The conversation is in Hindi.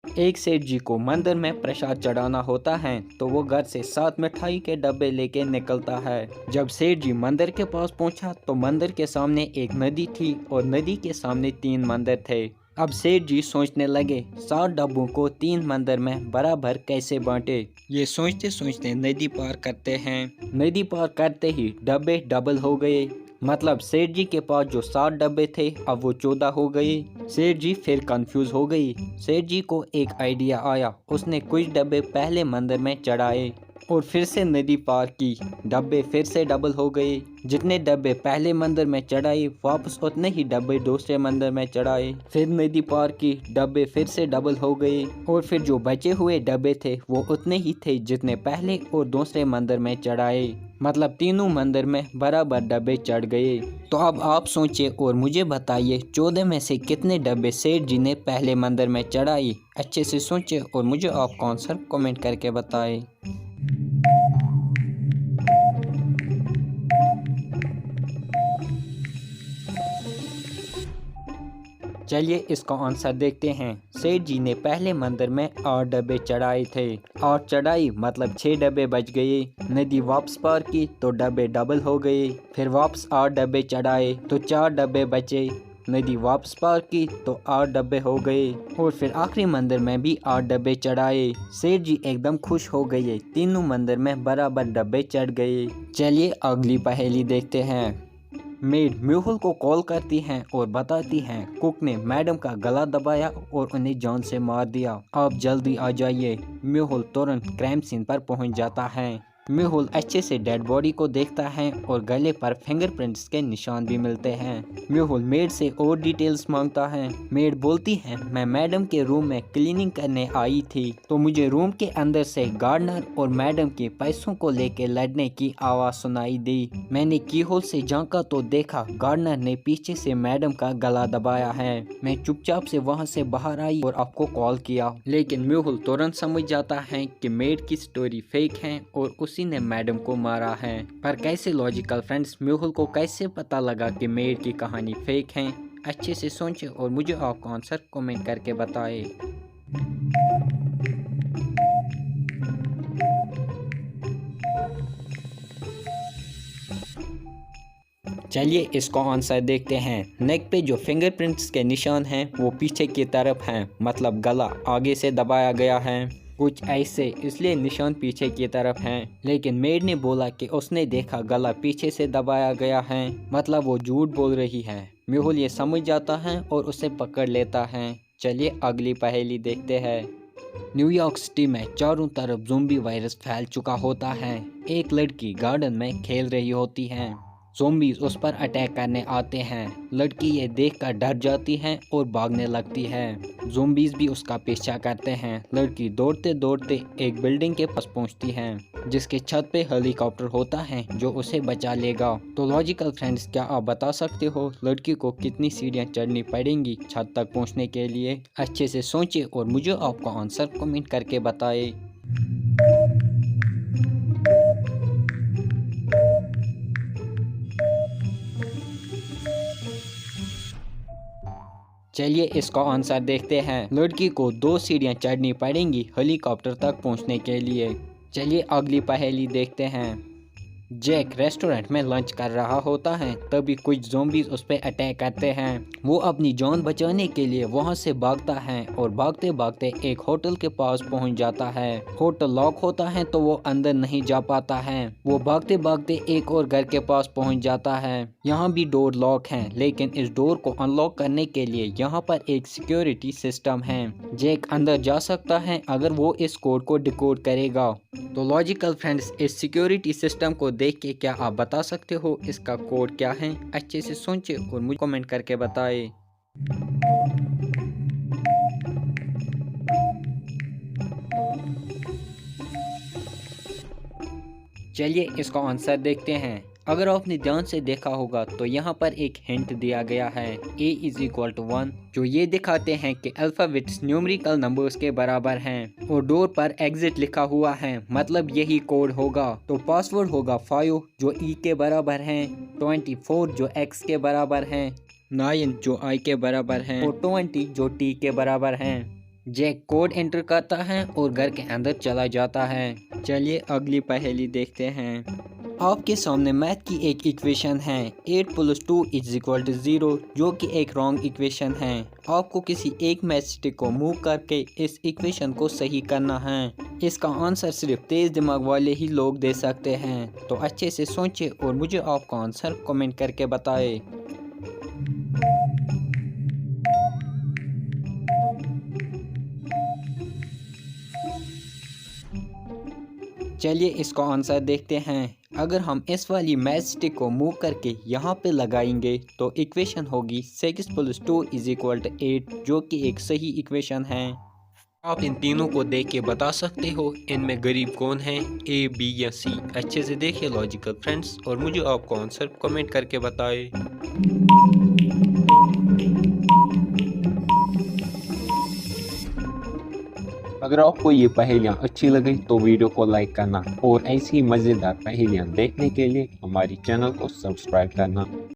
एक सेठ जी को मंदिर में प्रसाद चढ़ाना होता है तो वो घर से 7 मिठाई के डब्बे लेके निकलता है। जब सेठ जी मंदिर के पास पहुंचा तो मंदिर के सामने एक नदी थी और नदी के सामने 3 मंदिर थे। अब सेठ जी सोचने लगे 7 डब्बों को 3 मंदिर में बराबर कैसे बांटे। ये सोचते सोचते नदी पार करते हैं। नदी पार करते ही डब्बे डबल हो गए। मतलब सेठ जी के पास जो 7 डब्बे थे अब वो 14 हो गए। सेठ जी फिर कंफ्यूज हो गई। सेठ जी को एक आइडिया आया। उसने कुछ डब्बे पहले मंदिर में चढ़ाए और फिर से नदी पार की। डब्बे फिर से डबल हो गए। जितने डब्बे पहले मंदिर में चढ़ाए वापस उतने ही डब्बे दूसरे मंदिर में चढ़ाए। फिर नदी पार की, डब्बे फिर से डबल हो गए और फिर जो बचे हुए डब्बे थे वो उतने ही थे जितने पहले और दूसरे मंदिर में चढ़ाए। मतलब तीनों मंदिर में बराबर डब्बे चढ़ गए। तो अब आप सोचिए और मुझे बताइए 14 में से कितने डब्बे सेठ जी ने पहले मंदिर में चढ़ाई। अच्छे से सोचिए और मुझे आपका आंसर कमेंट करके बताएं। चलिए इसका आंसर देखते हैं। सेठ जी ने पहले मंदिर में 8 डब्बे चढ़ाए थे। 8 चढ़ाई मतलब 6 डब्बे बच गए। नदी वापस पार की तो डब्बे डबल हो गए। फिर वापस 8 डब्बे चढ़ाए तो 4 डब्बे बचे। नदी वापस पार की तो 8 डब्बे हो गए और फिर आखिरी मंदिर में भी 8 डब्बे चढ़ाए। सेठ जी एकदम खुश हो गए। तीनों मंदिर में बराबर डब्बे चढ़ गए। चलिए अगली पहेली देखते हैं। मेड मेहुल को कॉल करती हैं और बताती हैं कुक ने मैडम का गला दबाया और उन्हें जान से मार दिया। आप जल्दी आ जाइए। मेहुल तुरंत क्राइम सीन पर पहुंच जाता है। मेहुल अच्छे से डेड बॉडी को देखता है और गले पर फिंगरप्रिंट्स के निशान भी मिलते हैं। मेहुल मेड से और डिटेल्स मांगता है। मेड बोलती है मैं मैडम के रूम में क्लीनिंग करने आई थी तो मुझे रूम के अंदर से गार्डनर और मैडम के पैसों को लेकर लड़ने की आवाज सुनाई दी। मैंने कीहोल से झांका तो देखा गार्डनर ने पीछे से मैडम का गला दबाया है। मैं चुपचाप से वहां से बाहर आई और आपको कॉल किया। लेकिन मेहुल तुरंत समझ जाता है कि मेड की स्टोरी फेक है और उसी ने मैडम को मारा है। पर कैसे लॉजिकल फ्रेंड्स, मेहुल को कैसे पता लगा कि मेड की कहानी फेक है। अच्छे से सोचें और मुझे आपका आंसर कमेंट करके बताएं। चलिए इसका आंसर देखते हैं। नेक पे जो फिंगरप्रिंट्स के निशान हैं वो पीछे की तरफ हैं। मतलब गला आगे से दबाया गया है कुछ ऐसे, इसलिए निशान पीछे की तरफ हैं। लेकिन मेड ने बोला कि उसने देखा गला पीछे से दबाया गया है। मतलब वो झूठ बोल रही है। मेहुल ये समझ जाता है और उसे पकड़ लेता है। चलिए अगली पहेली देखते हैं। न्यूयॉर्क सिटी में चारों तरफ ज़ोंबी वायरस फैल चुका होता है। एक लड़की गार्डन में खेल रही होती है। ज़ोंबीज उस पर अटैक करने आते हैं। लड़की ये देखकर डर जाती है और भागने लगती है। ज़ोंबीज भी उसका पीछा करते हैं। लड़की दौड़ते दौड़ते एक बिल्डिंग के पास पहुंचती है जिसके छत पे हेलीकॉप्टर होता है जो उसे बचा लेगा। तो लॉजिकल फ्रेंड्स, क्या आप बता सकते हो लड़की को कितनी सीढ़ियां चढ़नी पड़ेंगी छत तक पहुंचने के लिए। अच्छे से सोचिए और मुझे आपका आंसर कमेंट करके बताएं। चलिए इसका आंसर देखते हैं। लड़की को 2 सीढ़ियां चढ़नी पड़ेंगी हेलीकॉप्टर तक पहुंचने के लिए। चलिए अगली पहेली देखते हैं। जैक रेस्टोरेंट में लंच कर रहा होता है तभी कुछ ज़ोंबीज उस पर अटैक करते हैं। वो अपनी जान बचाने के लिए वहां से भागता है और भागते भागते एक होटल के पास पहुंच जाता है। होटल लॉक होता है तो वो अंदर नहीं जा पाता है। वो भागते भागते एक और घर के पास पहुंच जाता है। यहाँ भी डोर लॉक है लेकिन इस डोर को अनलॉक करने के लिए यहाँ पर एक सिक्योरिटी सिस्टम है। जैक अंदर जा सकता है अगर वो इस कोड को डिकोड करेगा। तो लॉजिकल फ्रेंड्स, इस सिक्योरिटी सिस्टम को देख के क्या आप बता सकते हो इसका कोड क्या है। अच्छे से सोचिए और मुझे कमेंट करके बताएं। चलिए इसका आंसर देखते हैं। अगर आपने ध्यान से देखा होगा तो यहाँ पर एक हिंट दिया गया है A=1, जो ये दिखाते हैं कि अल्फ़ाबेट्स न्यूमेरिकल नंबर्स के बराबर हैं और डोर पर एग्जिट लिखा हुआ है। मतलब यही कोड होगा। तो पासवर्ड होगा 5 जो E के बराबर है, 24 जो X के बराबर है, 9 जो I के बराबर है और 20 जो T के बराबर हैं। जैक कोड एंटर करता है और घर के अंदर चला जाता है। चलिए अगली पहेली देखते हैं। आपके सामने मैथ की एक इक्वेशन है 8 + 2 = 0 जो कि एक रॉन्ग इक्वेशन है। आपको किसी एक मैथ स्टिक को मूव करके इस इक्वेशन को सही करना है। इसका आंसर सिर्फ तेज दिमाग वाले ही लोग दे सकते हैं। तो अच्छे से सोचें और मुझे आपका आंसर कमेंट करके बताएं। चलिए इसका आंसर देखते हैं। अगर हम इस वाली मैथ स्टिक को मूव करके यहाँ पे लगाएंगे तो इक्वेशन होगी 6 + 2 = 8 जो कि एक सही इक्वेशन है। आप इन तीनों को देख के बता सकते हो इनमें गरीब कौन है, ए, बी या सी। अच्छे से देखिए लॉजिकल फ्रेंड्स और मुझे आपको आंसर कमेंट करके बताएं। अगर आपको ये पहेलियाँ अच्छी लगी तो वीडियो को लाइक करना और ऐसी मज़ेदार पहेलियाँ देखने के लिए हमारी चैनल को सब्सक्राइब करना।